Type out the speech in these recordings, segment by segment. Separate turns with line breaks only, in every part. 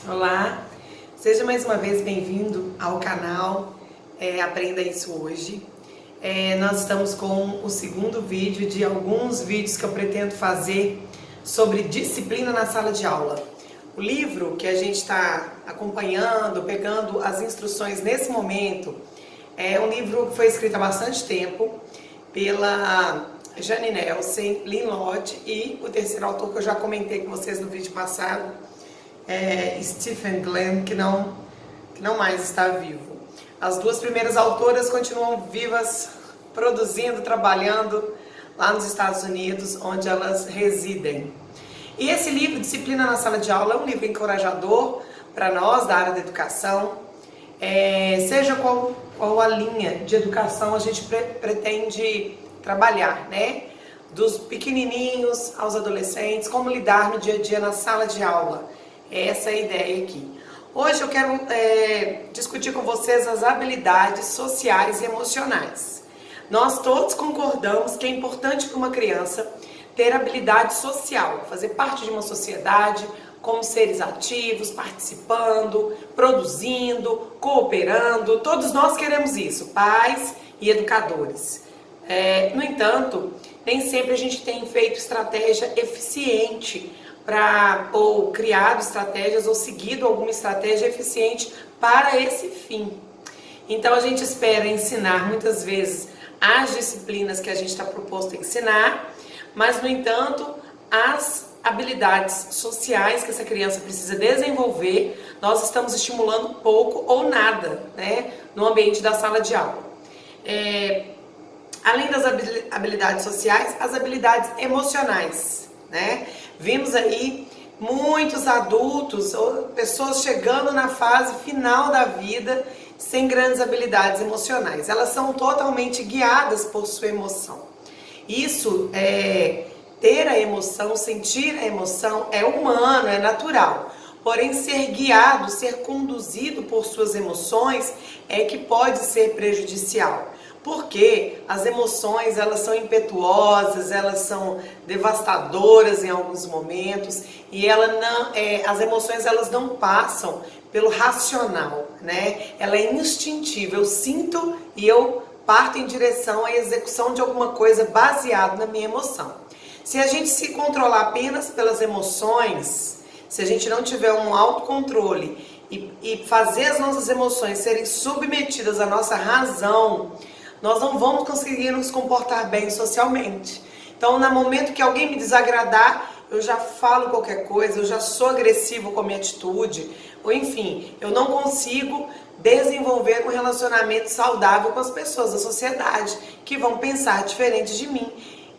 Olá, seja mais uma vez bem-vindo ao canal Aprenda Isso Hoje. Nós estamos com o segundo vídeo de alguns vídeos que eu pretendo fazer sobre disciplina na sala de aula. O livro que a gente está acompanhando, pegando as instruções nesse momento, é um livro que foi escrito há bastante tempo pela Jane Nelsen, Lynn Lott e o terceiro autor que eu já comentei com vocês no vídeo passado, Stephen Glenn, que não mais está vivo. As duas primeiras autoras continuam vivas, produzindo, trabalhando lá nos Estados Unidos, onde elas residem. E esse livro, Disciplina na Sala de Aula, é um livro encorajador para nós da área da educação. Seja qual a linha de educação a gente pretende trabalhar, né? Dos pequenininhos aos adolescentes, como lidar no dia a dia na sala de aula. Essa é a ideia aqui. Hoje eu quero discutir com vocês as habilidades sociais e emocionais. Nós todos concordamos que é importante para uma criança ter habilidade social, fazer parte de uma sociedade, como seres ativos, participando, produzindo, cooperando. Todos nós queremos isso, pais e educadores. No entanto, nem sempre a gente tem feito estratégia eficiente ou criado estratégias ou seguido alguma estratégia eficiente para esse fim. Então a gente espera ensinar muitas vezes as disciplinas que a gente está proposto a ensinar, mas no entanto as habilidades sociais que essa criança precisa desenvolver, nós estamos estimulando pouco ou nada, né, no ambiente da sala de aula. Além das habilidades sociais, as habilidades emocionais, né? Vimos aí muitos adultos ou pessoas chegando na fase final da vida sem grandes habilidades emocionais. Elas são totalmente guiadas por sua emoção. Isso ter a emoção, sentir a emoção é humano, é natural. Porém, ser guiado, ser conduzido por suas emoções é que pode ser prejudicial. Porque as emoções, elas são impetuosas, elas são devastadoras em alguns momentos e as emoções elas não passam pelo racional, né? Ela é instintiva, eu sinto e eu parto em direção à execução de alguma coisa baseado na minha emoção. Se a gente se controlar apenas pelas emoções, se a gente não tiver um autocontrole e fazer as nossas emoções serem submetidas à nossa razão, nós não vamos conseguir nos comportar bem socialmente. Então, no momento que alguém me desagradar, eu já falo qualquer coisa, eu já sou agressivo com a minha atitude, ou enfim, eu não consigo desenvolver um relacionamento saudável com as pessoas da sociedade, que vão pensar diferente de mim.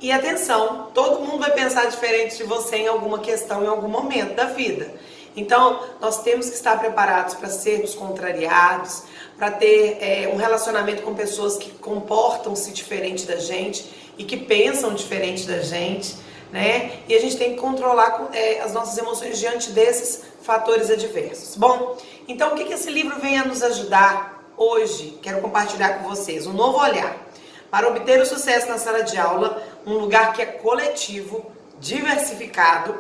E atenção, todo mundo vai pensar diferente de você em alguma questão, em algum momento da vida. Então, nós temos que estar preparados para sermos contrariados, para ter um relacionamento com pessoas que comportam-se diferente da gente e que pensam diferente da gente, né? E a gente tem que controlar as nossas emoções diante desses fatores adversos. Bom, então o que esse livro vem a nos ajudar hoje? Quero compartilhar com vocês um novo olhar para obter o sucesso na sala de aula, um lugar que é coletivo, diversificado,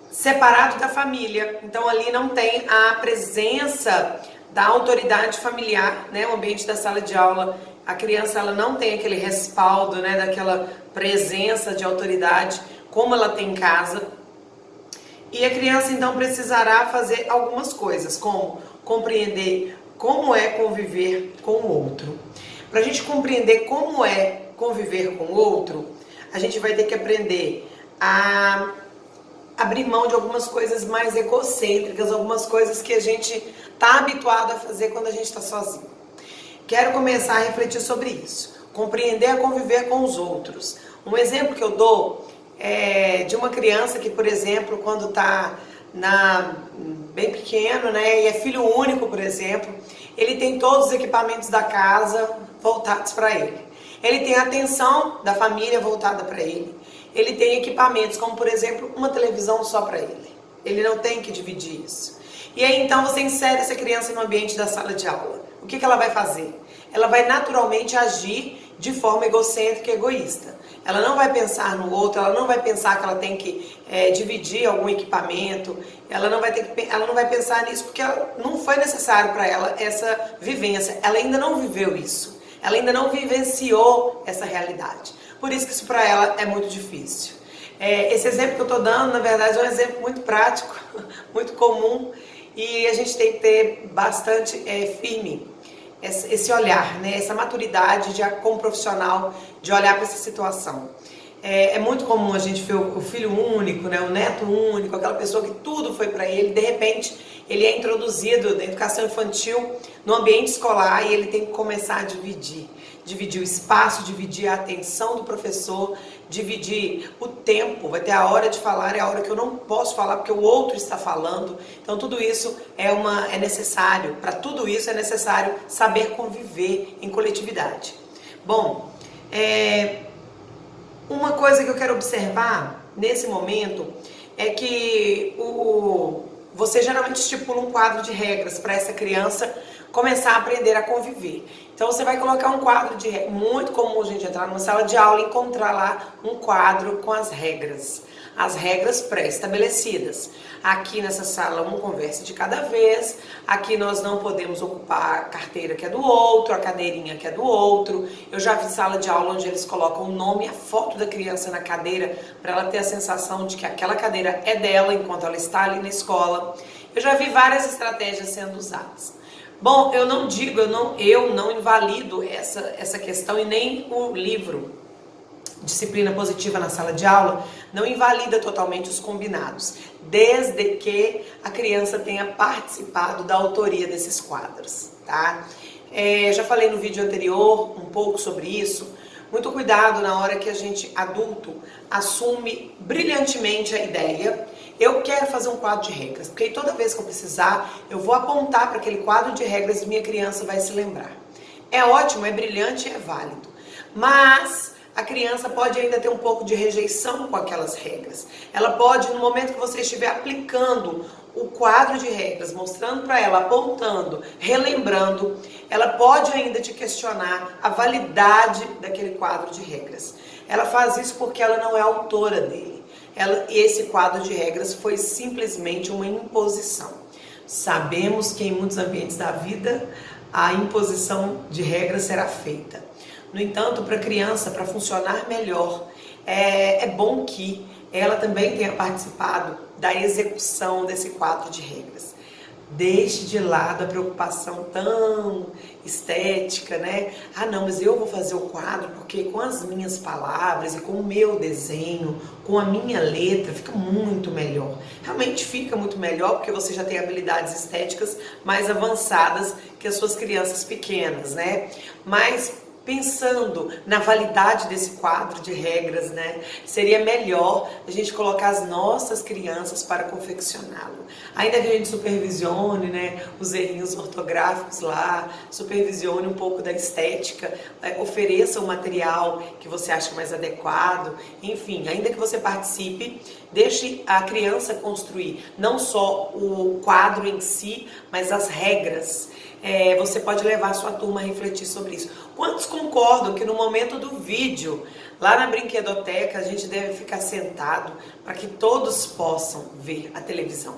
separado da família. Então ali não tem a presença da autoridade familiar, né? O ambiente da sala de aula, a criança ela não tem aquele respaldo, né? Daquela presença de autoridade como ela tem em casa. E a criança então precisará fazer algumas coisas, como compreender como é conviver com o outro. Para a gente compreender como é conviver com o outro, a gente vai ter que aprender a abrir mão de algumas coisas mais egocêntricas, algumas coisas que a gente está habituado a fazer quando a gente está sozinho. Quero começar a refletir sobre isso. Compreender a conviver com os outros. Um exemplo que eu dou é de uma criança que, por exemplo, quando está bem pequeno, né, e é filho único, por exemplo, ele tem todos os equipamentos da casa voltados para ele. Ele tem a atenção da família voltada para ele. Ele tem equipamentos, como por exemplo, uma televisão só para ele. Ele não tem que dividir isso. E aí então você insere essa criança no ambiente da sala de aula. O que ela vai fazer? Ela vai naturalmente agir de forma egocêntrica e egoísta. Ela não vai pensar no outro, ela não vai pensar que ela tem que dividir algum equipamento, ela não vai pensar nisso porque não foi necessário para ela essa vivência, ela ainda não viveu isso, ela ainda não vivenciou essa realidade. Por isso que isso para ela é muito difícil. Esse exemplo que eu estou dando, na verdade, é um exemplo muito prático, muito comum, e a gente tem que ter bastante firme esse olhar, né? Essa maturidade como profissional de olhar para essa situação. É muito comum a gente ver o filho único, né? O neto único, aquela pessoa que tudo foi para ele, de repente ele é introduzido na educação infantil no ambiente escolar e ele tem que começar a dividir o espaço, dividir a atenção do professor, dividir o tempo. Vai ter a hora de falar e a hora que eu não posso falar porque o outro está falando. Então tudo isso é necessário. Para tudo isso é necessário saber conviver em coletividade. Bom, uma coisa que eu quero observar nesse momento é que você geralmente estipula um quadro de regras para essa criança começar a aprender a conviver. Então você vai colocar um quadro de regras. Muito comum a gente entrar numa sala de aula e encontrar lá um quadro com as regras pré-estabelecidas. Aqui nessa sala um conversa de cada vez, aqui nós não podemos ocupar a carteira que é do outro, a cadeirinha que é do outro. Eu já vi sala de aula onde eles colocam o nome e a foto da criança na cadeira para ela ter a sensação de que aquela cadeira é dela enquanto ela está ali na escola. Eu já vi várias estratégias sendo usadas. Bom, eu não invalido essa questão e nem o livro Disciplina Positiva na Sala de Aula não invalida totalmente os combinados, desde que a criança tenha participado da autoria desses quadros, tá? Já falei no vídeo anterior um pouco sobre isso. Muito cuidado na hora que a gente, adulto, assume brilhantemente a ideia. Eu quero fazer um quadro de regras, porque toda vez que eu precisar, eu vou apontar para aquele quadro de regras e minha criança vai se lembrar. É ótimo, é brilhante, é válido. Mas a criança pode ainda ter um pouco de rejeição com aquelas regras. Ela pode, no momento que você estiver aplicando o quadro de regras, mostrando para ela, apontando, relembrando, ela pode ainda te questionar a validade daquele quadro de regras. Ela faz isso porque ela não é autora dele. Esse quadro de regras foi simplesmente uma imposição. Sabemos que em muitos ambientes da vida a imposição de regras será feita. No entanto, para a criança, para funcionar melhor, é bom que ela também tenha participado da execução desse quadro de regras. Deixe de lado a preocupação tão estética, né? Ah, não, mas eu vou fazer o quadro porque com as minhas palavras e com o meu desenho, com a minha letra, fica muito melhor. Realmente fica muito melhor porque você já tem habilidades estéticas mais avançadas que as suas crianças pequenas, né? Mas pensando na validade desse quadro de regras, né? Seria melhor a gente colocar as nossas crianças para confeccioná-lo. Ainda que a gente supervisione, né, os errinhos ortográficos lá, supervisione um pouco da estética, ofereça o material que você acha mais adequado, enfim, ainda que você participe, deixe a criança construir não só o quadro em si, mas as regras. Você pode levar a sua turma a refletir sobre isso. Quantos concordam que no momento do vídeo, lá na brinquedoteca, a gente deve ficar sentado para que todos possam ver a televisão?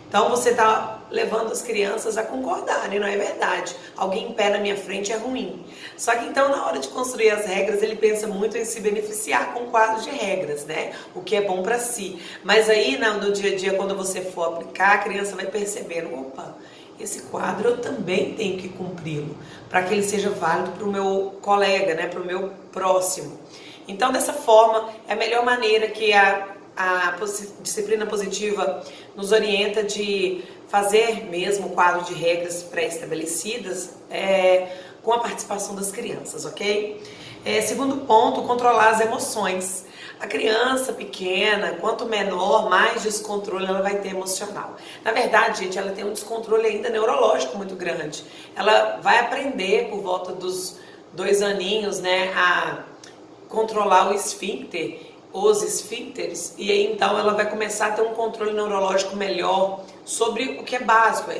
Então você está levando as crianças a concordarem, não é verdade? Alguém em pé na minha frente é ruim. Só que então na hora de construir as regras, ele pensa muito em se beneficiar com quadros de regras, né? O que é bom para si. Mas aí no dia a dia, quando você for aplicar, a criança vai percebendo, opa, esse quadro eu também tenho que cumpri-lo, para que ele seja válido para o meu colega, né, para o meu próximo. Então, dessa forma, é a melhor maneira que a disciplina positiva nos orienta de fazer mesmo o quadro de regras pré-estabelecidas com a participação das crianças, ok? Segundo ponto, controlar as emoções. A criança pequena, quanto menor, mais descontrole ela vai ter emocional. Na verdade, gente, ela tem um descontrole ainda neurológico muito grande. Ela vai aprender por volta dos 2 aninhos, né, a controlar o esfíncter, os esfíncteres, e aí então ela vai começar a ter um controle neurológico melhor sobre o que é básico.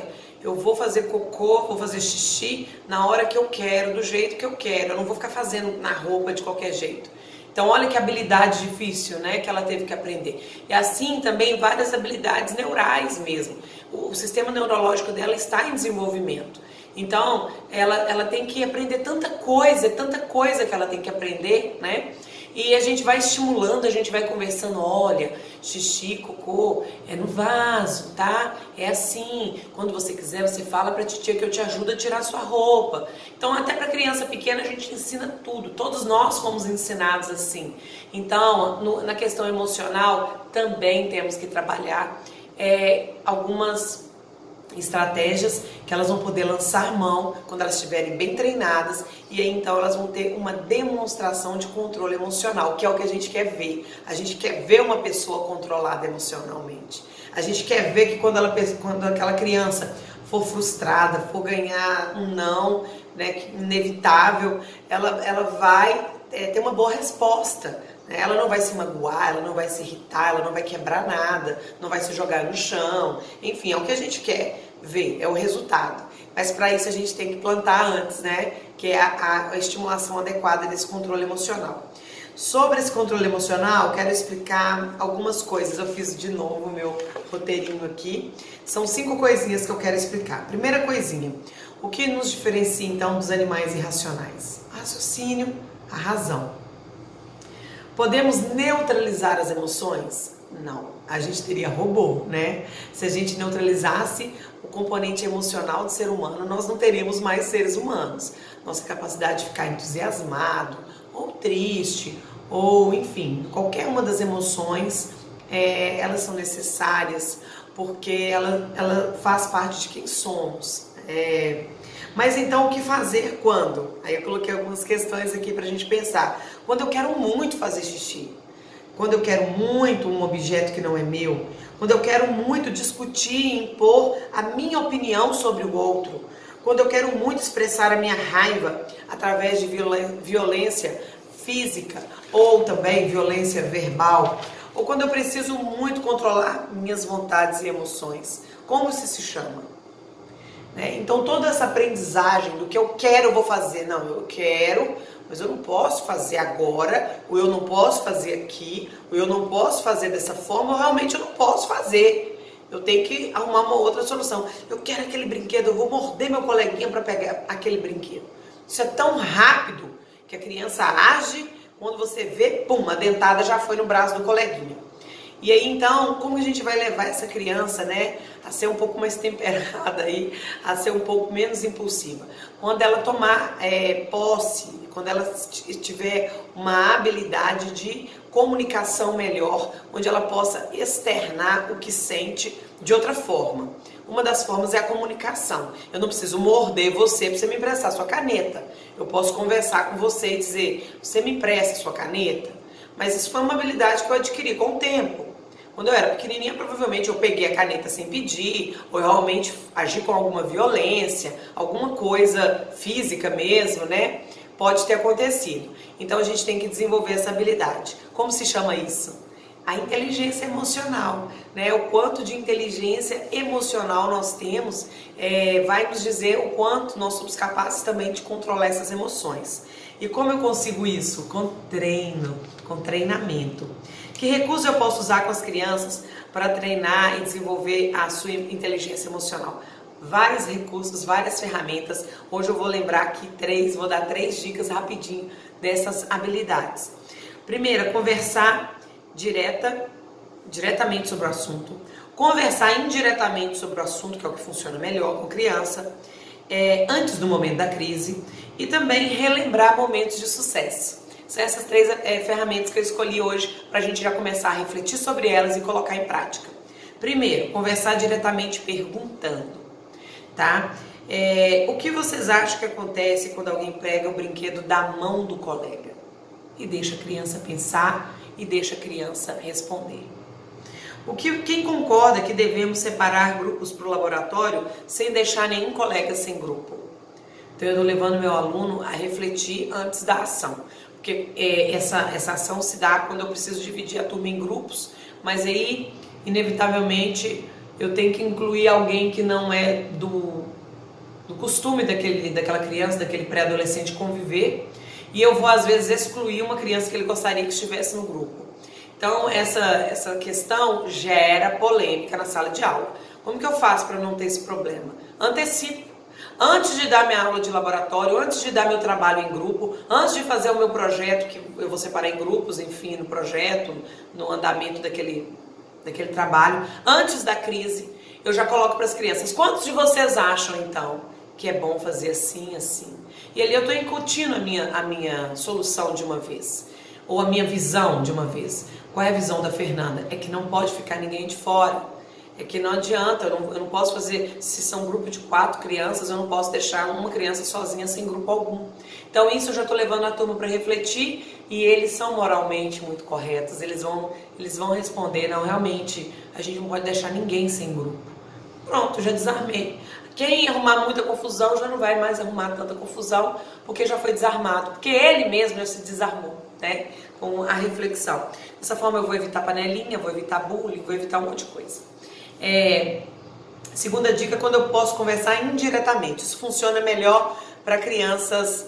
eu vou fazer cocô, vou fazer xixi na hora que eu quero, do jeito que eu quero. Eu não vou ficar fazendo na roupa de qualquer jeito. Então olha que habilidade difícil, né, que ela teve que aprender. E assim também várias habilidades neurais mesmo. O sistema neurológico dela está em desenvolvimento. Então ela tem que aprender tanta coisa que ela tem que aprender, né? E a gente vai estimulando, a gente vai conversando, olha, xixi, cocô, é no vaso, tá? É assim, quando você quiser, você fala pra titia que eu te ajudo a tirar sua roupa. Então, até pra criança pequena, a gente ensina tudo, todos nós fomos ensinados assim. Então, na questão emocional, também temos que trabalhar algumas estratégias que elas vão poder lançar mão quando elas estiverem bem treinadas, e aí então elas vão ter uma demonstração de controle emocional, que é o que a gente quer ver. A gente quer ver uma pessoa controlada emocionalmente. A gente quer ver que quando aquela criança for frustrada, for ganhar um não, né, inevitável, ela vai ter uma boa resposta. Ela não vai se magoar, ela não vai se irritar, ela não vai quebrar nada, não vai se jogar no chão. Enfim, é o que a gente quer ver, é o resultado. Mas para isso a gente tem que plantar antes, né? Que é a estimulação adequada desse controle emocional. Sobre esse controle emocional, quero explicar algumas coisas. Eu fiz de novo o meu roteirinho aqui. São 5 coisinhas que eu quero explicar. Primeira coisinha, o que nos diferencia então dos animais irracionais? O raciocínio, a razão. Podemos neutralizar as emoções? Não, a gente teria robô, né? Se a gente neutralizasse o componente emocional do ser humano, nós não teríamos mais seres humanos. Nossa capacidade de ficar entusiasmado, ou triste, ou enfim, qualquer uma das emoções, elas são necessárias, porque ela faz parte de quem somos. Mas então o que fazer quando? Aí eu coloquei algumas questões aqui pra gente pensar. Quando eu quero muito fazer xixi, quando eu quero muito um objeto que não é meu, quando eu quero muito discutir e impor a minha opinião sobre o outro, quando eu quero muito expressar a minha raiva através de violência física ou também violência verbal, ou quando eu preciso muito controlar minhas vontades e emoções. Como isso se chama? Então toda essa aprendizagem do que eu quero, eu vou fazer. Não, eu quero, mas eu não posso fazer agora, ou eu não posso fazer aqui, ou eu não posso fazer dessa forma, ou realmente eu não posso fazer. Eu tenho que arrumar uma outra solução. Eu quero aquele brinquedo, eu vou morder meu coleguinha para pegar aquele brinquedo. Isso é tão rápido que a criança age, quando você vê, pum, a dentada já foi no braço do coleguinha. E aí, então, como a gente vai levar essa criança, né, a ser um pouco mais temperada aí, a ser um pouco menos impulsiva? Quando ela tomar posse, quando ela tiver uma habilidade de comunicação melhor, onde ela possa externar o que sente de outra forma. Uma das formas é a comunicação. Eu não preciso morder você para você me emprestar sua caneta. Eu posso conversar com você e dizer, você me empresta sua caneta? Mas isso foi uma habilidade que eu adquiri com o tempo. Quando eu era pequenininha, provavelmente eu peguei a caneta sem pedir, ou eu realmente agi com alguma violência, alguma coisa física mesmo, né? Pode ter acontecido. Então a gente tem que desenvolver essa habilidade. Como se chama isso? A inteligência emocional, né? O quanto de inteligência emocional nós temos vai nos dizer o quanto nós somos capazes também de controlar essas emoções. E como eu consigo isso? Com treino, com treinamento. Que recurso eu posso usar com as crianças para treinar e desenvolver a sua inteligência emocional? Vários recursos, várias ferramentas. Hoje eu vou lembrar aqui vou dar 3 dicas rapidinho dessas habilidades. Primeiro, conversar diretamente sobre o assunto. Conversar indiretamente sobre o assunto, que é o que funciona melhor com criança, antes do momento da crise. E também relembrar momentos de sucesso. São essas 3 ferramentas que eu escolhi hoje para a gente já começar a refletir sobre elas e colocar em prática. Primeiro, conversar diretamente perguntando, tá? O que vocês acham que acontece quando alguém pega o brinquedo da mão do colega? E deixa a criança pensar e deixa a criança responder. Quem concorda que devemos separar grupos para o laboratório sem deixar nenhum colega sem grupo? Então eu estou levando meu aluno a refletir antes da ação. Porque essa ação se dá quando eu preciso dividir a turma em grupos, mas aí, inevitavelmente, eu tenho que incluir alguém que não é do costume daquela criança, daquele pré-adolescente conviver, e eu vou às vezes excluir uma criança que ele gostaria que estivesse no grupo. Então essa questão gera polêmica na sala de aula. Como que eu faço para não ter esse problema? Antecipo. Antes de dar minha aula de laboratório, antes de dar meu trabalho em grupo, antes de fazer o meu projeto, que eu vou separar em grupos, enfim, no projeto, no andamento daquele trabalho, antes da crise, eu já coloco para as crianças: quantos de vocês acham então que é bom fazer assim, assim? E ali eu estou incutindo a minha solução de uma vez, ou a minha visão de uma vez. Qual é a visão da Fernanda? É que não pode ficar ninguém de fora. É que não adianta, eu não posso fazer, se são um grupo de 4 crianças, eu não posso deixar uma criança sozinha sem grupo algum. Então isso eu já estou levando a turma para refletir, e eles são moralmente muito corretos, eles vão responder: não, realmente, a gente não pode deixar ninguém sem grupo. Pronto, já desarmei. Quem arrumar muita confusão já não vai mais arrumar tanta confusão, porque já foi desarmado, porque ele mesmo já se desarmou, né, com a reflexão. Dessa forma eu vou evitar panelinha, vou evitar bullying, vou evitar um monte de coisa. Segunda dica: quando eu posso conversar indiretamente. Isso funciona melhor para crianças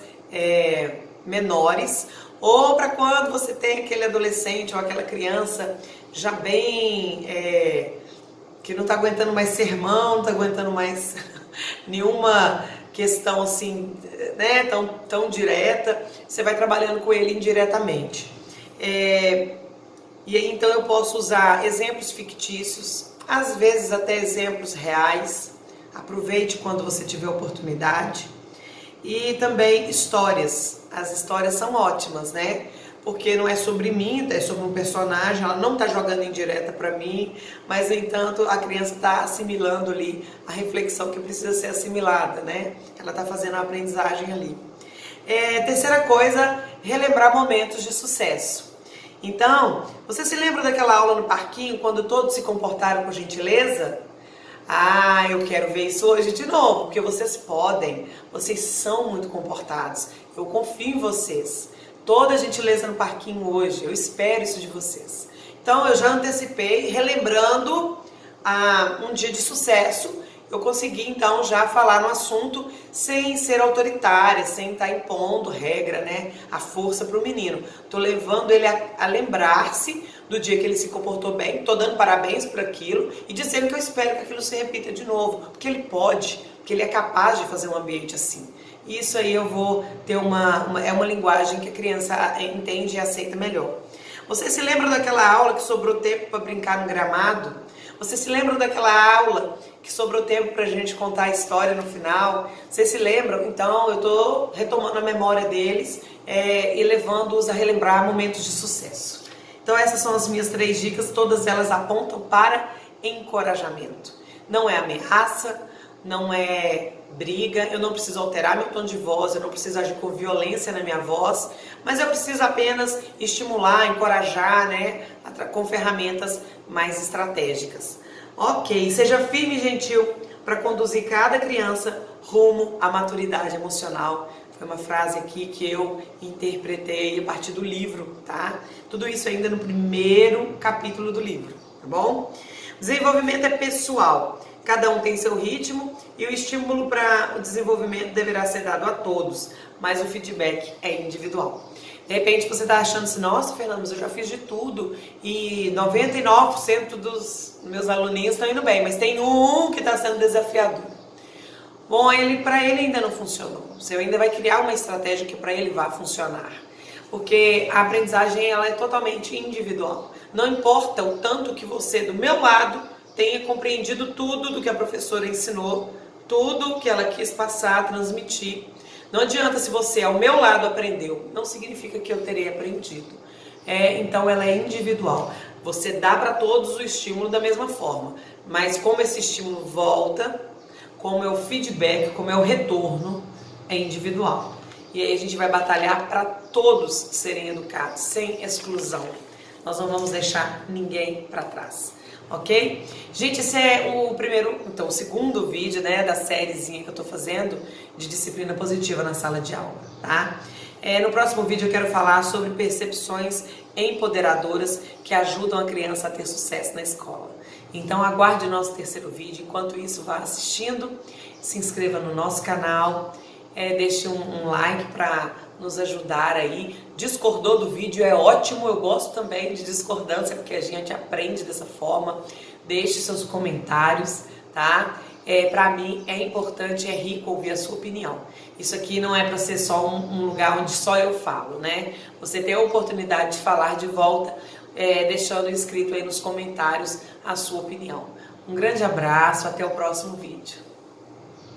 menores, ou para quando você tem aquele adolescente ou aquela criança já bem que não está aguentando mais sermão, não está aguentando mais nenhuma questão assim, né, tão direta. Você vai trabalhando com ele indiretamente. E aí então eu posso usar exemplos fictícios, às vezes até exemplos reais. Aproveite quando você tiver oportunidade. E também histórias. As histórias são ótimas, né? Porque não é sobre mim, é sobre um personagem. Ela não está jogando indireta para mim, mas no entanto a criança está assimilando ali a reflexão que precisa ser assimilada, né? Ela está fazendo a aprendizagem ali. Terceira coisa: relembrar momentos de sucesso. Então, você se lembra daquela aula no parquinho, quando todos se comportaram com gentileza? Ah, eu quero ver isso hoje de novo, porque vocês podem, vocês são muito comportados, eu confio em vocês. Toda gentileza no parquinho hoje, eu espero isso de vocês. Então eu já antecipei, relembrando um dia de sucesso. Eu consegui então já falar no assunto sem ser autoritária, sem estar impondo regra, né, a força para o menino. Estou levando ele a lembrar-se do dia que ele se comportou bem, estou dando parabéns por aquilo e dizendo que eu espero que aquilo se repita de novo, porque ele pode, porque ele é capaz de fazer um ambiente assim. Isso aí eu vou ter é uma linguagem que a criança entende e aceita melhor. Você se lembra daquela aula que sobrou tempo para brincar no gramado? Você se lembra daquela aula que sobrou tempo para a gente contar a história no final? Vocês se lembram? Então eu estou retomando a memória deles e levando-os a relembrar momentos de sucesso. Então essas são as minhas 3 dicas, todas elas apontam para encorajamento. Não é ameaça, não é briga, eu não preciso alterar meu tom de voz, eu não preciso agir com violência na minha voz, mas eu preciso apenas estimular, encorajar, né, com ferramentas mais estratégicas. Ok, seja firme e gentil para conduzir cada criança rumo à maturidade emocional. Foi uma frase aqui que eu interpretei a partir do livro, tá? Tudo isso ainda no primeiro capítulo do livro, tá bom? Desenvolvimento é pessoal. Cada um tem seu ritmo e o estímulo para o desenvolvimento deverá ser dado a todos, mas o feedback é individual. De repente você está achando assim: nossa, Fernanda, mas eu já fiz de tudo e 99% dos meus aluninhos estão indo bem, mas tem um que está sendo desafiador. Bom, para ele ainda não funcionou. Você ainda vai criar uma estratégia que para ele vai funcionar. Porque a aprendizagem ela é totalmente individual. Não importa o tanto que você, do meu lado, tenha compreendido tudo do que a professora ensinou, tudo que ela quis passar, transmitir. Não adianta se você ao meu lado aprendeu, não significa que eu terei aprendido. Então ela é individual. Você dá para todos o estímulo da mesma forma, mas como esse estímulo volta, como é o feedback, como é o retorno, é individual. E aí a gente vai batalhar para todos serem educados, sem exclusão. Nós não vamos deixar ninguém para trás. Ok? Gente, esse é o segundo vídeo, né, da sériezinha que eu tô fazendo de disciplina positiva na sala de aula, tá? No próximo vídeo eu quero falar sobre percepções empoderadoras que ajudam a criança a ter sucesso na escola. Então aguarde o nosso terceiro vídeo. Enquanto isso, vá assistindo, se inscreva no nosso canal, deixe um like para nos ajudar aí. Discordou do vídeo é ótimo, eu gosto também de discordância, porque a gente aprende dessa forma. Deixe seus comentários, tá? Para mim é importante, é rico ouvir a sua opinião. Isso aqui não é para ser só um lugar onde só eu falo, né? Você tem a oportunidade de falar de volta, deixando escrito aí nos comentários a sua opinião. Um grande abraço, até o próximo vídeo.